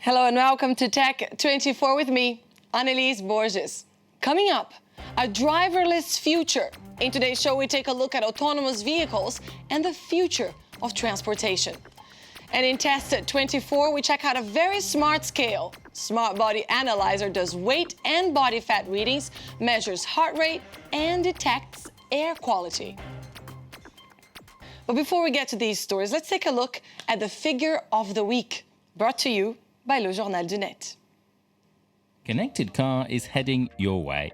Hello and welcome to Tech 24 with me, Anelise Borges. Coming up, a driverless future. In today's show, we take a look at autonomous vehicles and the future of transportation. And in Test 24, we check out a very smart scale. Smart Body Analyzer does weight and body fat readings, measures heart rate, and detects air quality. But before we get to these stories, let's take a look at the figure of the week, brought to you by Le Journal du Net. Connected car is heading your way.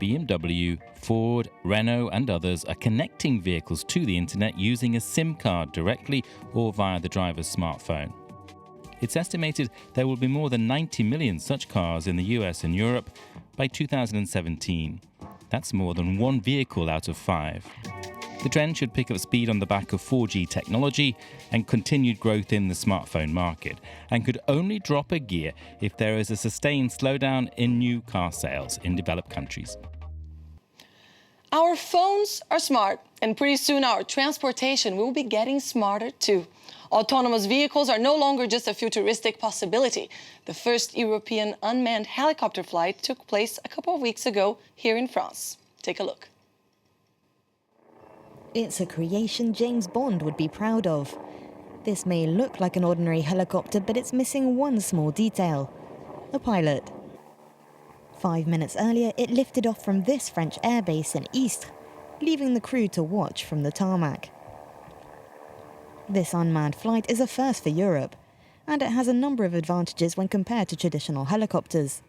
BMW, Ford, Renault and others are connecting vehicles to the internet using a SIM card directly or via the driver's smartphone. It's estimated there will be more than 90 million such cars in the US and Europe by 2017. That's more than one vehicle out of 5. The trend should pick up speed on the back of 4G technology and continued growth in the smartphone market, and could only drop a gear if there is a sustained slowdown in new car sales in developed countries. Our phones are smart, and pretty soon our transportation will be getting smarter too. Autonomous vehicles are no longer just a futuristic possibility. The first European unmanned helicopter flight took place a couple of weeks ago here in France. Take a look. It's a creation James Bond would be proud of. This may look like an ordinary helicopter, but it's missing one small detail: a pilot. 5 minutes earlier, it lifted off from this French airbase in Istres, leaving the crew to watch from the tarmac. This unmanned flight is a first for Europe, and it has a number of advantages when compared to traditional helicopters.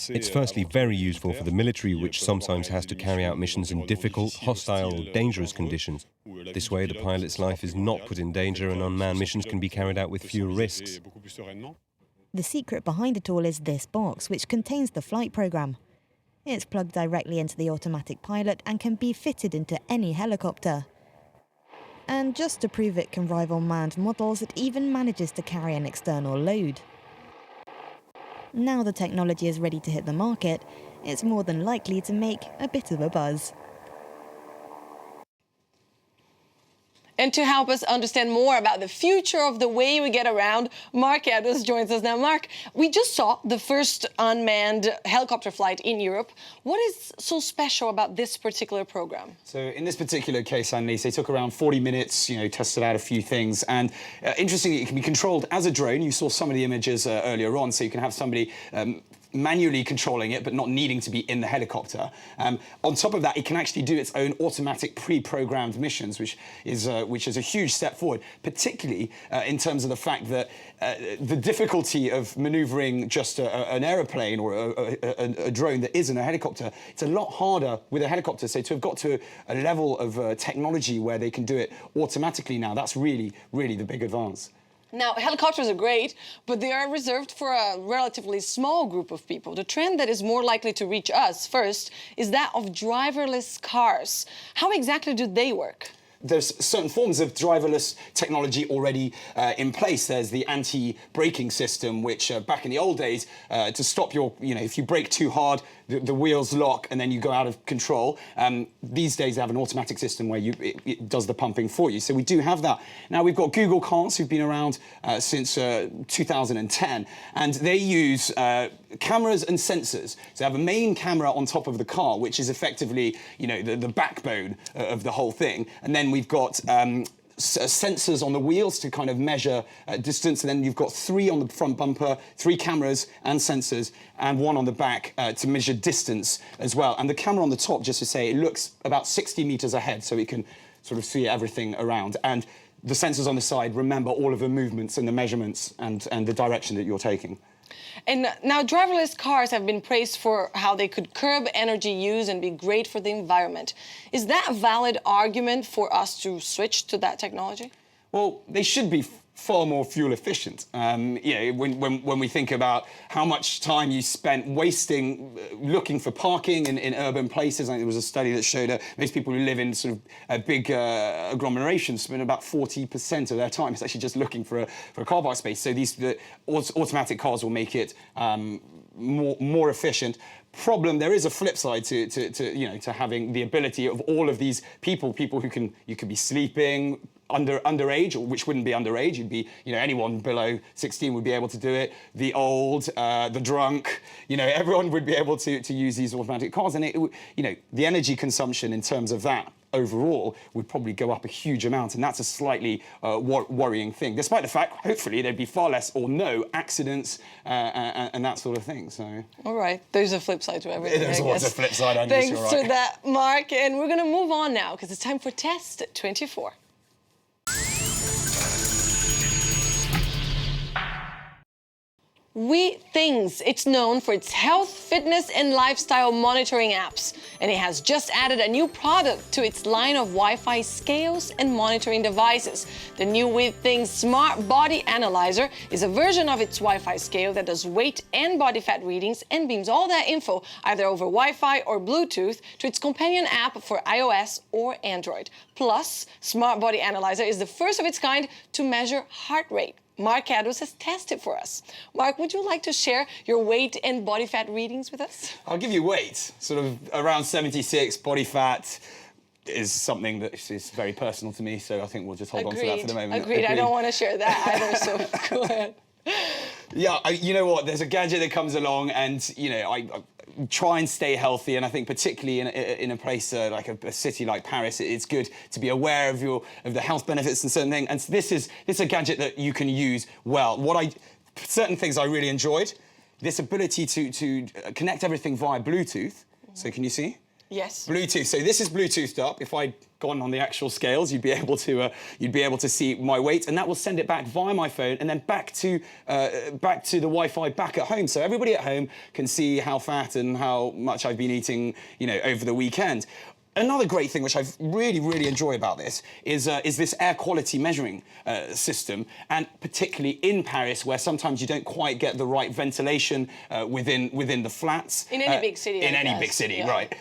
It's firstly very useful for the military, which sometimes has to carry out missions in difficult, hostile or dangerous conditions. This way the pilot's life is not put in danger and unmanned missions can be carried out with fewer risks. The secret behind it all is this box, which contains the flight program. It's plugged directly into the automatic pilot and can be fitted into any helicopter. And just to prove it can rival manned models, it even manages to carry an external load. Now the technology is ready to hit the market, it's more than likely to make a bit of a buzz. And to help us understand more about the future of the way we get around, Marc joins us now. Marc, we just saw the first unmanned helicopter flight in Europe. What is so special about this particular program? So in this particular case, Anelise, they took around 40 minutes, tested out a few things. And interestingly, it can be controlled as a drone. You saw some of the images earlier on, so you can have somebody manually controlling it, but not needing to be in the helicopter. On top of that, it can actually do its own automatic pre-programmed missions, which is a huge step forward, particularly in terms of the fact that the difficulty of manoeuvring just an aeroplane or a drone that isn't a helicopter, it's a lot harder with a helicopter. So to have got to a level of technology where they can do it automatically now, that's really, really the big advance. Now, helicopters are great, but they are reserved for a relatively small group of people. The trend that is more likely to reach us first is that of driverless cars. How exactly do they work? There's certain forms of driverless technology already in place. There's the anti-braking system, which back in the old days, to stop your, if you brake too hard, the wheels lock and then you go out of control. These days they have an automatic system where it does the pumping for you. So we do have that. Now we've got Google cars who've been around since 2010, and they use cameras and sensors. So they have a main camera on top of the car, which is effectively, the backbone of the whole thing. And then we've got sensors on the wheels to kind of measure distance, and then you've got 3 on the front bumper, 3 cameras and sensors, and 1 on the back to measure distance as well. And the camera on the top, just to say, it looks about 60 meters ahead, so it can sort of see everything around. And the sensors on the side remember all of the movements and the measurements and the direction that you're taking. And now driverless cars have been praised for how they could curb energy use and be great for the environment. Is that a valid argument for us to switch to that technology? Well, they should be far more fuel efficient. When we think about how much time you spent wasting looking for parking in urban places, I think there was a study that showed that most people who live in sort of big agglomerations spend about 40% of their time it's actually just looking for a car park space. So the automatic cars will make it more efficient. There is a flip side to having the ability of all of these people who you could be sleeping, underage, or which wouldn't be underage. You'd be, anyone below 16 would be able to do it. The old, the drunk, everyone would be able to use these automatic cars. And the energy consumption in terms of that overall would probably go up a huge amount, and that's a slightly worrying thing, despite the fact, hopefully, there'd be far less or no accidents and that sort of thing. So, all right, there's a flip side to everything. There's always a flip side, Thanks you're right. to that, Mark, and we're going to move on now because it's time for Test 24. WeThings. It's known for its health, fitness, and lifestyle monitoring apps. And it has just added a new product to its line of Wi-Fi scales and monitoring devices. The new WeThings Smart Body Analyzer is a version of its Wi-Fi scale that does weight and body fat readings and beams all that info either over Wi-Fi or Bluetooth to its companion app for iOS or Android. Plus, Smart Body Analyzer is the first of its kind to measure heart rate. Marc has tested for us. Marc, would you like to share your weight and body fat readings with us? I'll give you weight, sort of around 76. Body fat is something that is very personal to me, so I think we'll just hold on to that for the moment. Agreed. I don't want to share that either, so go ahead. Yeah, you know what? There's a gadget that comes along, and I try and stay healthy. And I think particularly in a place like a city like Paris, it's good to be aware of the health benefits and certain things. And this is a gadget that you can use well. Certain things I really enjoyed. This ability to connect everything via Bluetooth. So can you see? Yes. Bluetooth. So this is Bluetoothed up. If I'd gone on the actual scales, you'd be able to see my weight, and that will send it back via my phone and then back to the Wi-Fi back at home. So everybody at home can see how fat and how much I've been eating, over the weekend. Another great thing which I really, really enjoy about this is this air quality measuring system, and particularly in Paris, where sometimes you don't quite get the right ventilation within the flats. In any big city. In any big city, yeah. Right.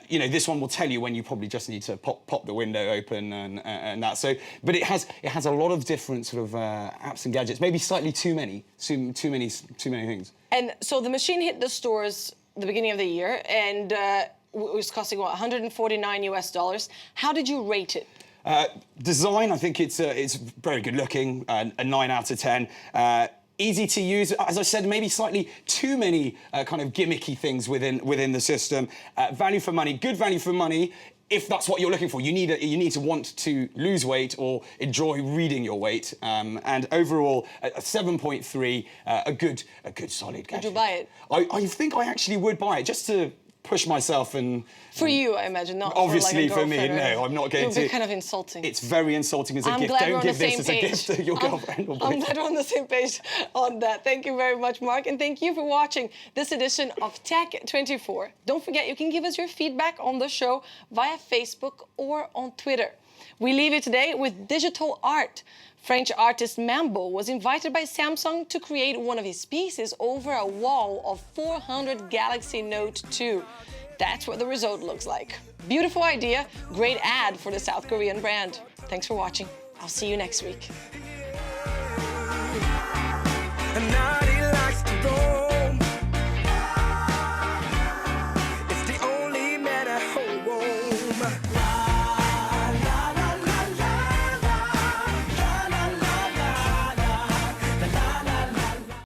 This one will tell you when you probably just need to pop the window open and that. So, but it has a lot of different sort of apps and gadgets. Maybe slightly too many things. And so the machine hit the stores the beginning of the year, and it was costing what, $149 US. How did you rate it? Design, I think it's very good looking, a 9 out of 10. Easy to use, as I said, maybe slightly too many kind of gimmicky things within the system. Value for money, good value for money. If that's what you're looking for, you need to want to lose weight or enjoy reading your weight. And overall, a 7.3, a good solid gadget. Would you buy it? I think I actually would buy it, just to push myself. And for you, I imagine, not obviously for, like, a for me. No, I'm not going to. It would be kind of insulting. It's very insulting as a gift. Don't give this as a gift to your girlfriend or boyfriend. I'm glad we're on the same page on that. Thank you very much, Marc, and thank you for watching this edition of Tech 24. Don't forget, you can give us your feedback on the show via Facebook or on Twitter. We leave you today with digital art. French artist Mambo was invited by Samsung to create one of his pieces over a wall of 400 Galaxy Note 2. That's what the result looks like. Beautiful idea, great ad for the South Korean brand. Thanks for watching. I'll see you next week.